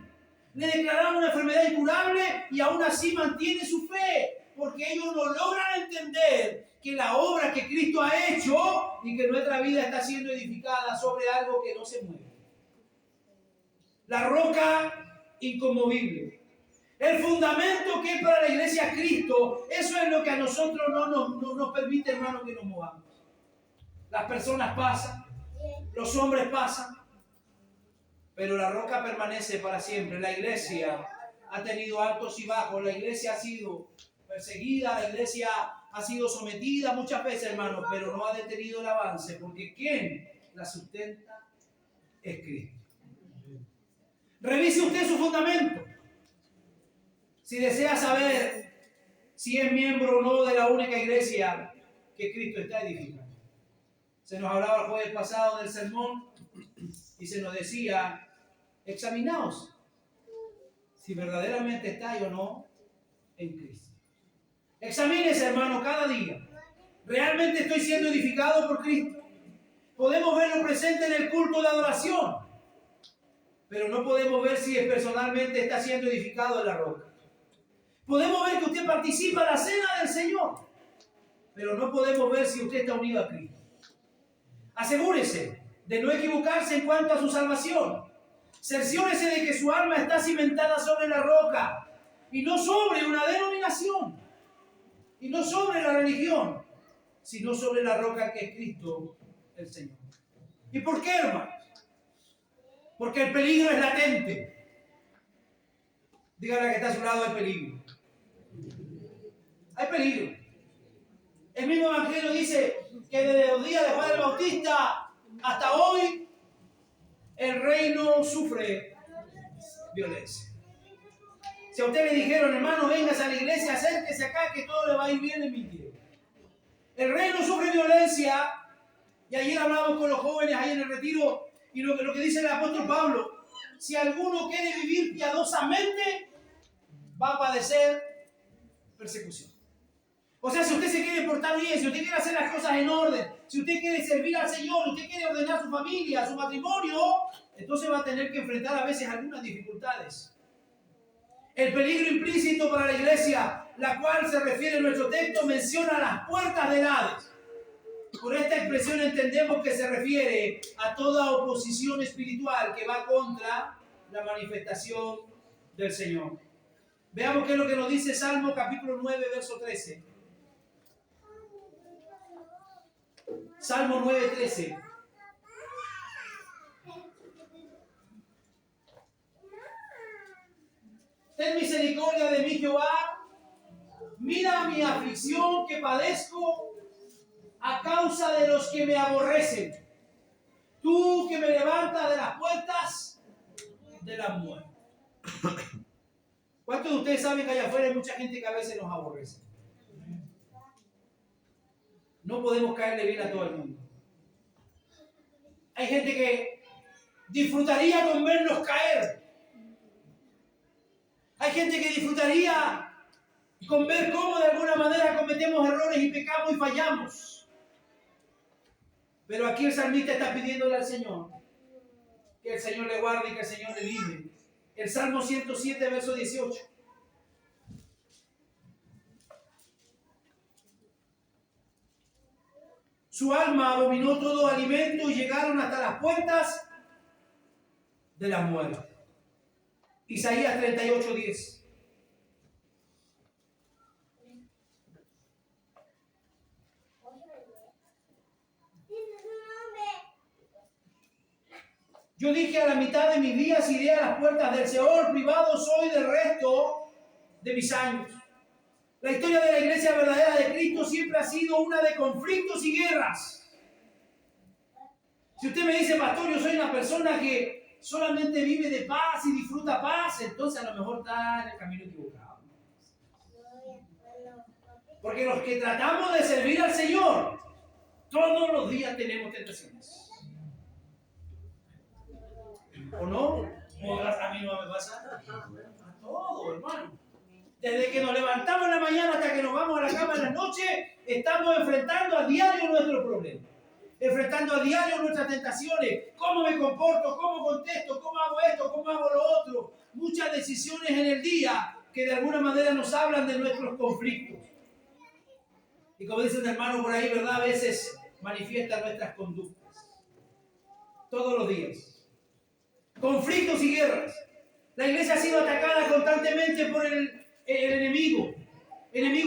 Le declararon una enfermedad incurable y aún así mantiene su fe, porque ellos no logran entender que la obra que Cristo ha hecho y que nuestra vida está siendo edificada sobre algo que no se mueve. La roca inconmovible. El fundamento que es para la iglesia Cristo, eso es lo que a nosotros no nos permite, hermano, que nos movamos. Las personas pasan, los hombres pasan, pero la roca permanece para siempre. La iglesia ha tenido altos y bajos, la iglesia ha sido perseguida, la iglesia ha sido sometida muchas veces, hermano, pero no ha detenido el avance, porque quien la sustenta es Cristo. Revise usted su fundamento. Si desea saber si es miembro o no de la única iglesia que Cristo está edificando. Se nos hablaba el jueves pasado del sermón y se nos decía, examinaos si verdaderamente estáis o no en Cristo. Examínese, hermano, cada día. ¿Realmente estoy siendo edificado por Cristo? Podemos verlo presente en el culto de adoración, pero no podemos ver si personalmente está siendo edificado en la roca. Podemos ver que usted participa en la cena del Señor, pero no podemos ver si usted está unido a Cristo. Asegúrese de no equivocarse en cuanto a su salvación. Cerciórese de que su alma está cimentada sobre la roca y no sobre una denominación y no sobre la religión, sino sobre la roca que es Cristo el Señor. ¿Y por qué, hermanos? Porque el peligro es latente. Dígale que está a su lado, hay peligro. Hay peligro. El mismo Evangelio dice que desde los días de Juan el Bautista hasta hoy el reino sufre violencia. Si a usted le dijeron, hermano, vengas a la iglesia, acérquese acá que todo le va a ir bien, en mentira. El reino sufre violencia, y ayer hablábamos con los jóvenes ahí en el retiro, y lo que dice el apóstol Pablo, si alguno quiere vivir piadosamente, va a padecer persecución. O sea, si usted se quiere portar bien, si usted quiere hacer las cosas en orden, si usted quiere servir al Señor, usted quiere ordenar su familia, su matrimonio, entonces va a tener que enfrentar a veces algunas dificultades. El peligro implícito para la iglesia, la cual se refiere en nuestro texto, menciona las puertas del Hades. Por esta expresión entendemos que se refiere a toda oposición espiritual que va contra la manifestación del Señor. Veamos qué es lo que nos dice Salmo capítulo 9, verso 13. Salmo 9, 13. Ten misericordia de mí, Jehová. Mira mi aflicción que padezco a causa de los que me aborrecen. Tú que me levantas de las puertas de la muerte. ¿Cuántos de ustedes saben que allá afuera hay mucha gente que a veces nos aborrece? No podemos caerle bien a todo el mundo. Hay gente que disfrutaría con vernos caer. Hay gente que disfrutaría con ver cómo de alguna manera cometemos errores y pecamos y fallamos. Pero aquí el salmista está pidiéndole al Señor que el Señor le guarde y que el Señor le libre. El Salmo 107, verso 18. Su alma abominó todo alimento y llegaron hasta las puertas de la muerte. Isaías 38, 10. Yo dije: a la mitad de mis días iré a las puertas del Seol, privado soy del resto de mis años. La historia de la iglesia verdadera de Cristo siempre ha sido una de conflictos y guerras. Si usted me dice: pastor, yo soy una persona que solamente vive de paz y disfruta paz, entonces a lo mejor está en el camino equivocado. Porque los que tratamos de servir al Señor, todos los días tenemos tentaciones. ¿O no? A mí no me pasa. A todo, hermano. Desde que nos levantamos en la mañana hasta que nos vamos a la cama en la noche, estamos enfrentando a diario nuestros problemas. Enfrentando a diario nuestras tentaciones. ¿Cómo me comporto? ¿Cómo contesto? ¿Cómo hago esto? ¿Cómo hago lo otro? Muchas decisiones en el día que de alguna manera nos hablan de nuestros conflictos. Y como dice un hermano por ahí, ¿verdad? A veces manifiestan nuestras conductas. Todos los días. Conflictos y guerras. La iglesia ha sido atacada constantemente por el enemigo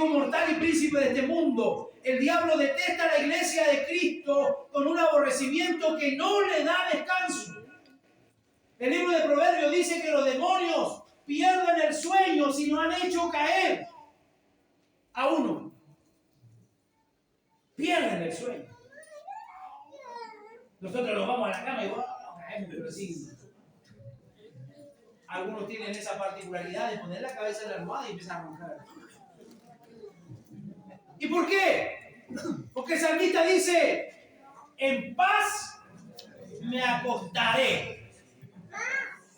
mortal y príncipe de este mundo. El diablo detesta a la iglesia de Cristo con un aborrecimiento que no le da descanso. El libro de Proverbios dice que los demonios pierden el sueño si no han hecho caer a uno. Pierden el sueño. Nosotros nos vamos a la cama y no caemos, pero sí. Algunos tienen esa particularidad de poner la cabeza en la almohada y empiezan a roncar. ¿Y por qué? Porque el salmista dice: en paz me acostaré.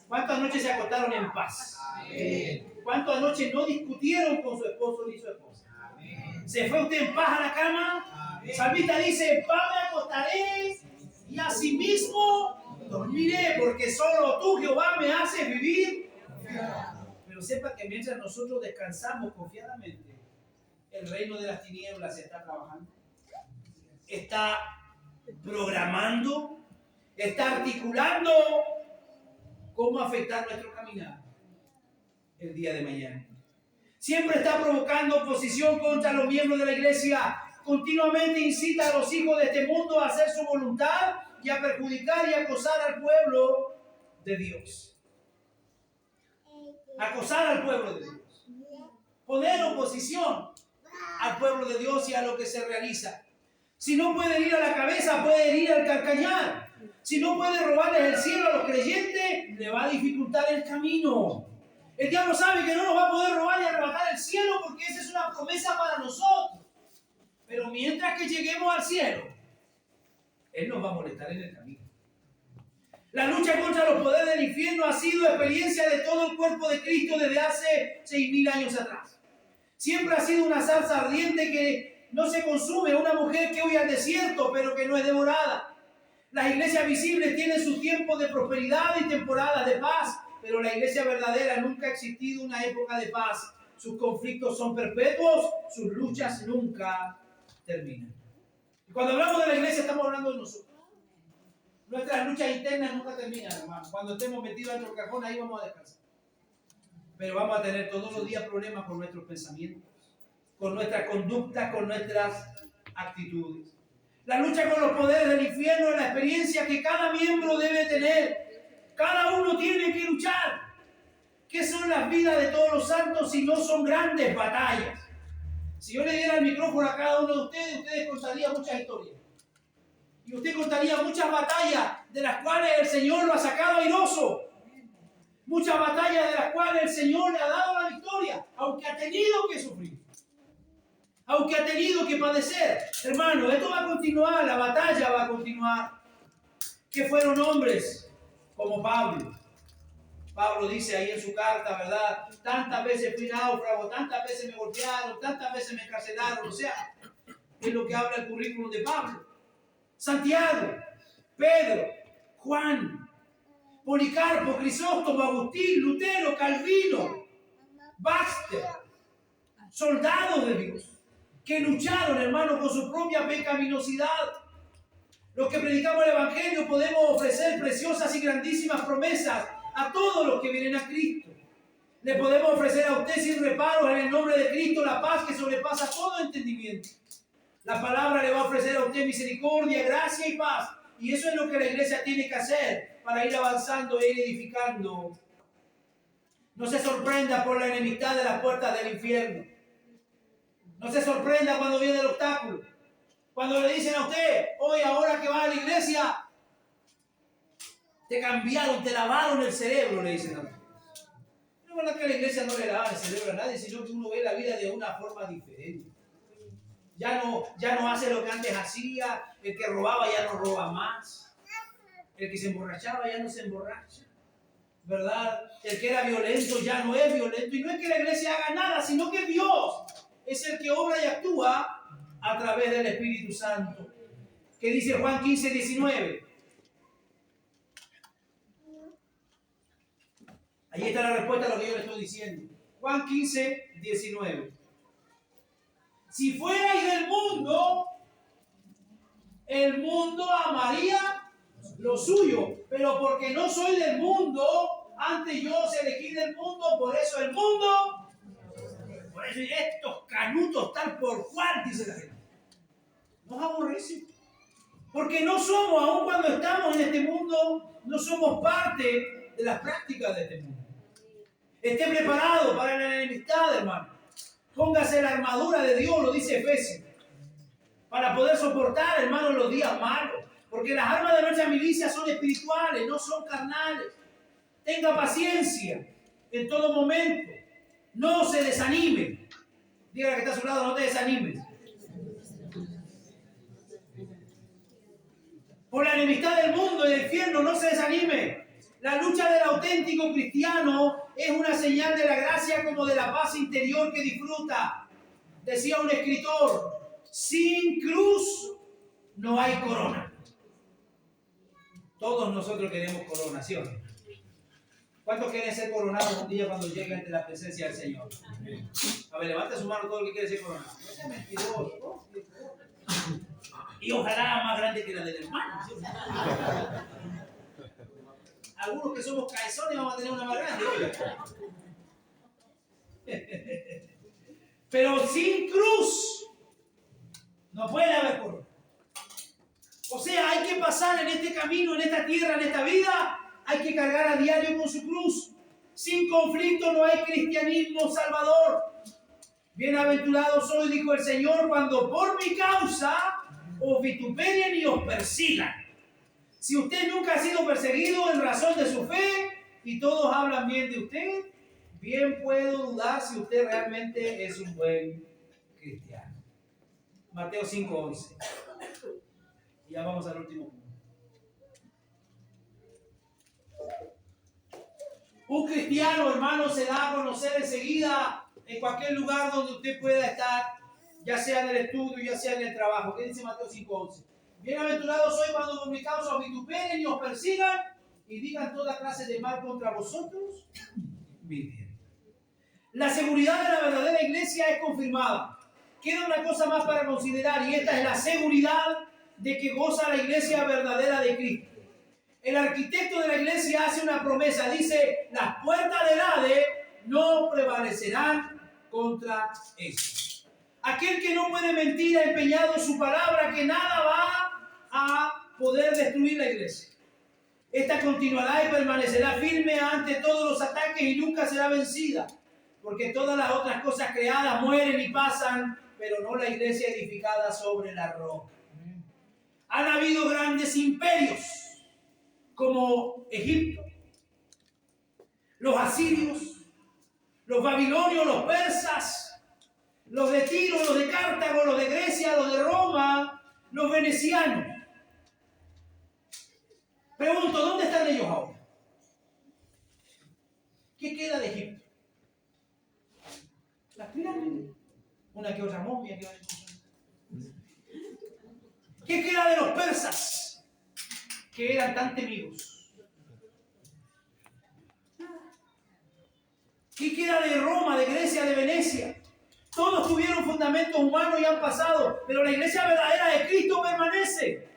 ¿Cuántas noches se acostaron en paz? ¿Cuántas noches no discutieron con su esposo ni su esposa? ¿Se fue usted en paz a la cama? El salmista dice: en paz me acostaré y asimismo dormiré, porque solo tú, Jehová, me haces vivir. Pero sepa que mientras nosotros descansamos confiadamente, el reino de las tinieblas está trabajando, está programando, está articulando cómo afectar nuestro caminar el día de mañana. Siempre está provocando oposición contra los miembros de la iglesia. Continuamente incita a los hijos de este mundo a hacer su voluntad y a perjudicar y acosar al pueblo de Dios. Acosar al pueblo de Dios. Poner oposición al pueblo de Dios y a lo que se realiza. Si no puede ir a la cabeza, puede ir al calcañar. Si no puede robarles el cielo a los creyentes, le va a dificultar el camino. El diablo sabe que no nos va a poder robar y arrebatar el cielo porque esa es una promesa para nosotros. Pero mientras que lleguemos al cielo, Él nos va a molestar en el camino. La lucha contra los poderes del infierno ha sido experiencia de todo el cuerpo de Cristo desde hace 6.000 años atrás. Siempre ha sido una salsa ardiente que no se consume, una mujer que huye al desierto pero que no es devorada. Las iglesias visibles tienen sus tiempos de prosperidad y temporadas de paz, pero la iglesia verdadera nunca ha existido una época de paz. Sus conflictos son perpetuos, sus luchas nunca terminan. Y cuando hablamos de la iglesia estamos hablando de nosotros. Nuestras luchas internas nunca terminan, hermano. Cuando estemos metidos en el cajón, ahí vamos a descansar. Pero vamos a tener todos los días problemas con nuestros pensamientos, con nuestra conducta, con nuestras actitudes. La lucha con los poderes del infierno es la experiencia que cada miembro debe tener. Cada uno tiene que luchar. ¿Qué son las vidas de todos los santos si no son grandes batallas? Si yo le diera el micrófono a cada uno de ustedes, ustedes contarían muchas historias. Y usted contaría muchas batallas de las cuales el Señor lo ha sacado airoso. Muchas batallas de las cuales el Señor le ha dado la victoria, aunque ha tenido que sufrir, aunque ha tenido que padecer. Hermano, esto va a continuar, la batalla va a continuar. Que fueron hombres como Pablo. Pablo dice ahí en su carta, ¿verdad? Tantas veces fui náufrago, tantas veces me golpearon, tantas veces me encarcelaron. O sea, es lo que habla el currículum de Pablo. Santiago, Pedro, Juan, Policarpo, Crisóstomo, Agustín, Lutero, Calvino, Baxter, soldados de Dios, que lucharon, hermano, con su propia pecaminosidad. Los que predicamos el Evangelio podemos ofrecer preciosas y grandísimas promesas a todos los que vienen a Cristo. Le podemos ofrecer a usted sin reparos en el nombre de Cristo la paz que sobrepasa todo entendimiento. La palabra le va a ofrecer a usted misericordia, gracia y paz. Y eso es lo que la iglesia tiene que hacer para ir avanzando e ir edificando. No se sorprenda por la enemistad de las puertas del infierno. No se sorprenda cuando viene el obstáculo. Cuando le dicen a usted, hoy ahora que va a la iglesia, te cambiaron, te lavaron el cerebro, le dicen a usted. No es verdad que a la iglesia no le lavan el cerebro a nadie, sino que uno ve la vida de una forma diferente. Ya no hace lo que antes hacía, el que robaba ya no roba más, el que se emborrachaba ya no se emborracha, ¿verdad? El que era violento ya no es violento, y no es que la iglesia haga nada, sino que Dios es el que obra y actúa a través del Espíritu Santo. ¿Qué dice Juan 15, 19? Ahí está la respuesta a lo que yo le estoy diciendo. Juan 15, 19. Si fuerais del mundo, el mundo amaría lo suyo, pero porque no soy del mundo, antes yo os elegí del mundo, por eso el mundo, por eso estos canutos tal por cual, dice la gente. Nos aborrece. Porque no somos, aun cuando estamos en este mundo, no somos parte de las prácticas de este mundo. Esté preparado para la enemistad, hermano. Póngase la armadura de Dios, lo dice Efesios, para poder soportar, hermano, los días malos. Porque las armas de nuestra milicia son espirituales, no son carnales. Tenga paciencia en todo momento. No se desanime. Dígale que está a su lado, no te desanimes. Por la enemistad del mundo y del infierno, no se desanime. La lucha del auténtico cristiano es una señal de la gracia como de la paz interior que disfruta. Decía un escritor, sin cruz no hay corona. Todos nosotros queremos coronación. ¿Cuántos quieren ser coronados un día cuando lleguen ante la presencia del Señor? A ver, levanta su mano todo el que quiere ser coronado. No sea mentiroso. Y ojalá más grande que la del hermano. Algunos que somos cabezones vamos a tener una más grande. Pero sin cruz no puede haber corona. O sea, hay que pasar en este camino, en esta tierra, en esta vida, hay que cargar a diario con su cruz. Sin conflicto no hay cristianismo salvador. Bienaventurados sois, dijo el Señor, cuando por mi causa os vituperien y os persigan. Si usted nunca ha sido perseguido en razón de su fe y todos hablan bien de usted, bien puedo dudar si usted realmente es un buen cristiano. Mateo 5:11. Ya vamos al último punto. Un cristiano, hermano, se da a conocer enseguida en cualquier lugar donde usted pueda estar, ya sea en el estudio, ya sea en el trabajo. ¿Qué dice Mateo 5:11? Bienaventurados sois cuando por mi causa os vituperen y os persigan y digan toda clase de mal contra vosotros. Miren. La seguridad de la verdadera iglesia es confirmada. Queda una cosa más para considerar, y esta es la seguridad de que goza la iglesia verdadera de Cristo. El arquitecto de la iglesia hace una promesa, dice, las puertas del Hades no prevalecerán contra eso. Aquel que no puede mentir ha empeñado su palabra que nada va a poder destruir la iglesia. Esta continuará y permanecerá firme ante todos los ataques y nunca será vencida, porque todas las otras cosas creadas mueren y pasan, pero no la iglesia edificada sobre la roca. Han habido grandes imperios como Egipto, los asirios, los babilonios, los persas, los de Tiro, los de Cartago, los de Grecia, los de Roma, los venecianos. Pregunto, ¿dónde están ellos ahora? ¿Qué queda de Egipto? Las pirámides. Una que otra momia que van a encontrar. ¿Qué queda de los persas? Que eran tan temidos. ¿Qué queda de Roma, de Grecia, de Venecia? Todos tuvieron fundamentos humanos y han pasado, pero la iglesia verdadera de Cristo permanece.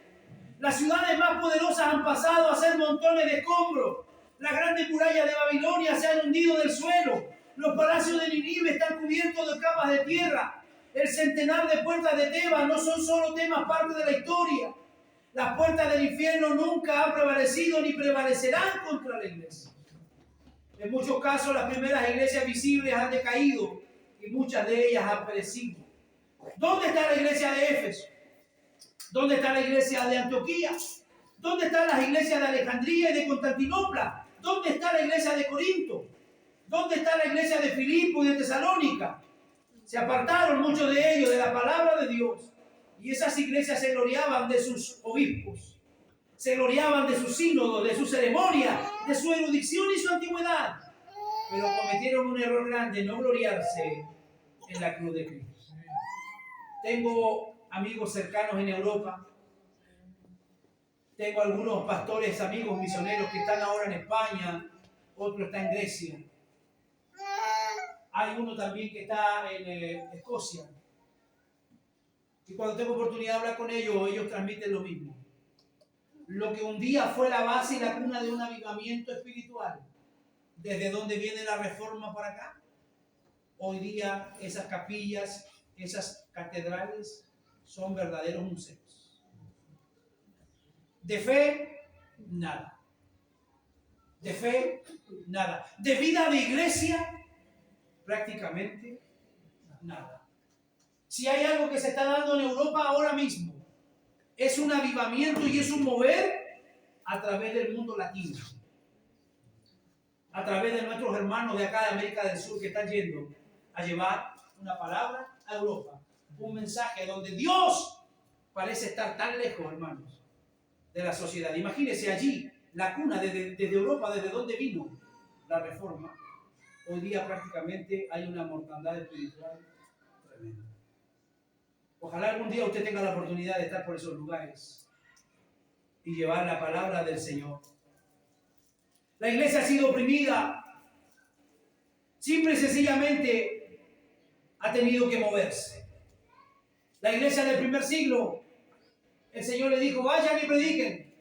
Las ciudades más poderosas han pasado a ser montones de escombros. Las grandes murallas de Babilonia se han hundido del suelo. Los palacios de Nínive están cubiertos de capas de tierra. El centenar de puertas de Tebas no son solo temas parte de la historia. Las puertas del infierno nunca han prevalecido ni prevalecerán contra la iglesia. En muchos casos las primeras iglesias visibles han decaído y muchas de ellas han perecido. ¿Dónde está la iglesia de Éfeso? ¿Dónde está la iglesia de Antioquía? ¿Dónde están las iglesias de Alejandría y de Constantinopla? ¿Dónde está la iglesia de Corinto? ¿Dónde está la iglesia de Filipo y de Tesalónica? Se apartaron muchos de ellos de la palabra de Dios. Y esas iglesias se gloriaban de sus obispos. Se gloriaban de sus sínodos, de su ceremonia, de su erudición y su antigüedad. Pero cometieron un error grande, no gloriarse en la cruz de Cristo. Tengo amigos cercanos en Europa. Tengo algunos pastores, amigos misioneros que están ahora en España. Otro está en Grecia. Hay uno también que está en Escocia. Y cuando tengo oportunidad de hablar con ellos, ellos transmiten lo mismo. Lo que un día fue la base y la cuna de un avivamiento espiritual, desde donde viene la reforma para acá, hoy día esas capillas, esas catedrales son verdaderos museos. De fe, nada. De fe, nada. De vida de iglesia, prácticamente nada. Si hay algo que se está dando en Europa ahora mismo, es un avivamiento y es un mover a través del mundo latino. A través de nuestros hermanos de acá de América del Sur que están yendo a llevar una palabra a Europa. Un mensaje donde Dios parece estar tan lejos, hermanos, de la sociedad. Imagínense allí, la cuna desde Europa, desde donde vino la reforma. Hoy día prácticamente hay una mortandad espiritual tremenda. Ojalá algún día usted tenga la oportunidad de estar por esos lugares y llevar la palabra del Señor. La iglesia ha sido oprimida. Simple y sencillamente ha tenido que moverse. La iglesia del primer siglo, el Señor le dijo, vayan y prediquen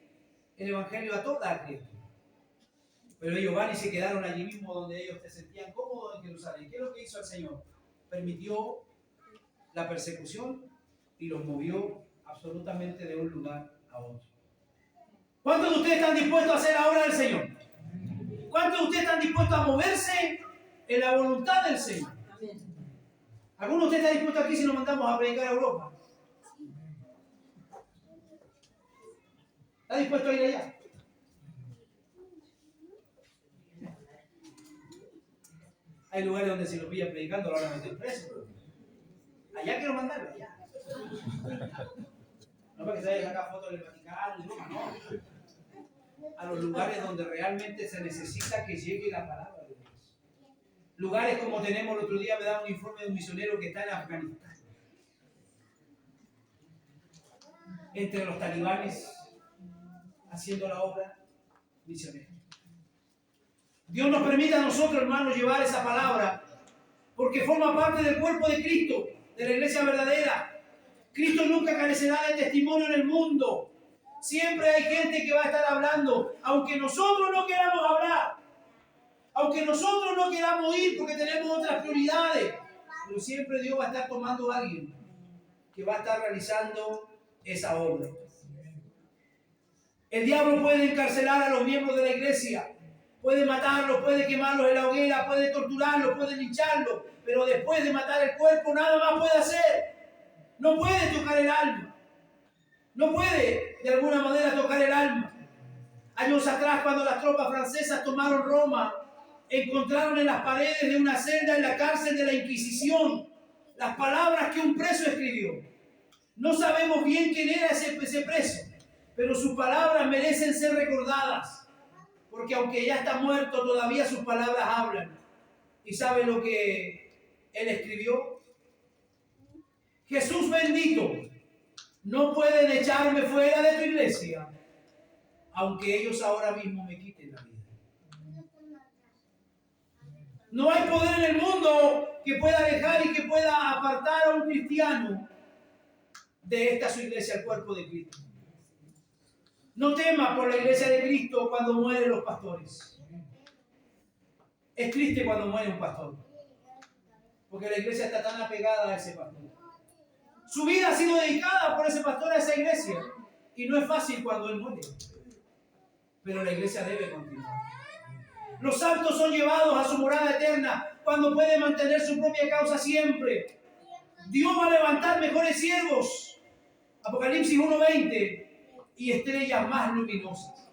el evangelio a toda la criatura. Pero ellos van y se quedaron allí mismo donde ellos se sentían cómodos en Jerusalén. ¿Qué es lo que hizo el Señor? Permitió la persecución y los movió absolutamente de un lugar a otro. ¿Cuántos de ustedes están dispuestos a hacer la obra del Señor? ¿Cuántos de ustedes están dispuestos a moverse en la voluntad del Señor? ¿Alguno de ustedes está dispuesto aquí si nos mandamos a predicar a Europa? ¿Está dispuesto a ir allá? Hay lugares donde si lo pillan predicando lo van a meter preso. Allá quiero mandarlo, allá. No para que se vaya a sacar fotos del Vaticano, no. A los lugares donde realmente se necesita que llegue la palabra de Dios. Lugares como tenemos el otro día, me da un informe de un misionero que está en Afganistán. Entre los talibanes, haciendo la obra misionera. Dios nos permite a nosotros, hermanos, llevar esa palabra, porque forma parte del cuerpo de Cristo, de la iglesia verdadera. Cristo nunca carecerá de testimonio en el mundo. Siempre hay gente que va a estar hablando, aunque nosotros no queramos hablar, aunque nosotros no queramos ir porque tenemos otras prioridades, pero siempre Dios va a estar tomando a alguien que va a estar realizando esa obra. El diablo puede encarcelar a los miembros de la iglesia, puede matarlos, puede quemarlos en la hoguera, puede torturarlos, puede lincharlos, pero después de matar el cuerpo nada más puede hacer. No puede tocar el alma. No puede de alguna manera tocar el alma. Años atrás, cuando las tropas francesas tomaron Roma, encontraron en las paredes de una celda en la cárcel de la Inquisición las palabras que un preso escribió. No sabemos bien quién era ese preso, pero sus palabras merecen ser recordadas, porque aunque ya está muerto, todavía sus palabras hablan. ¿Y sabe lo que él escribió? Jesús bendito, no pueden echarme fuera de tu iglesia, aunque ellos ahora mismo me quiten la vida. No hay poder en el mundo que pueda dejar y que pueda apartar a un cristiano de esta su iglesia, el cuerpo de Cristo. No tema por la iglesia de Cristo cuando mueren los pastores. Es triste cuando muere un pastor, porque la iglesia está tan apegada a ese pastor. Su vida ha sido dedicada por ese pastor a esa iglesia, y no es fácil cuando él muere, pero la iglesia debe continuar. Los santos son llevados a su morada eterna cuando pueden mantener su propia causa siempre. Dios va a levantar mejores siervos, Apocalipsis 1:20, y estrellas más luminosas.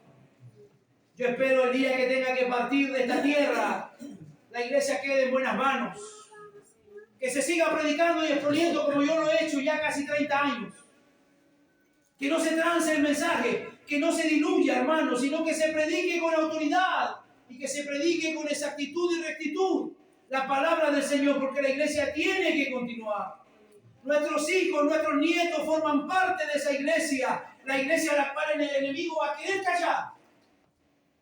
Yo espero el día que tenga que partir de esta tierra, la iglesia quede en buenas manos, que se siga predicando y exponiendo como yo lo he hecho ya casi 30 años, que no se trance el mensaje, que no se diluya, hermanos, sino que se predique con autoridad y que se predique con exactitud y rectitud la palabra del Señor, porque la iglesia tiene que continuar. Nuestros hijos, nuestros nietos forman parte de esa iglesia, la iglesia a la cual el enemigo va a querer callar.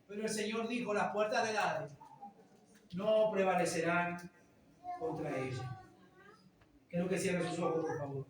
Pero el Señor dijo, las puertas del Hades no prevalecerán contra ella. Quiero que cierre sus ojos, por favor.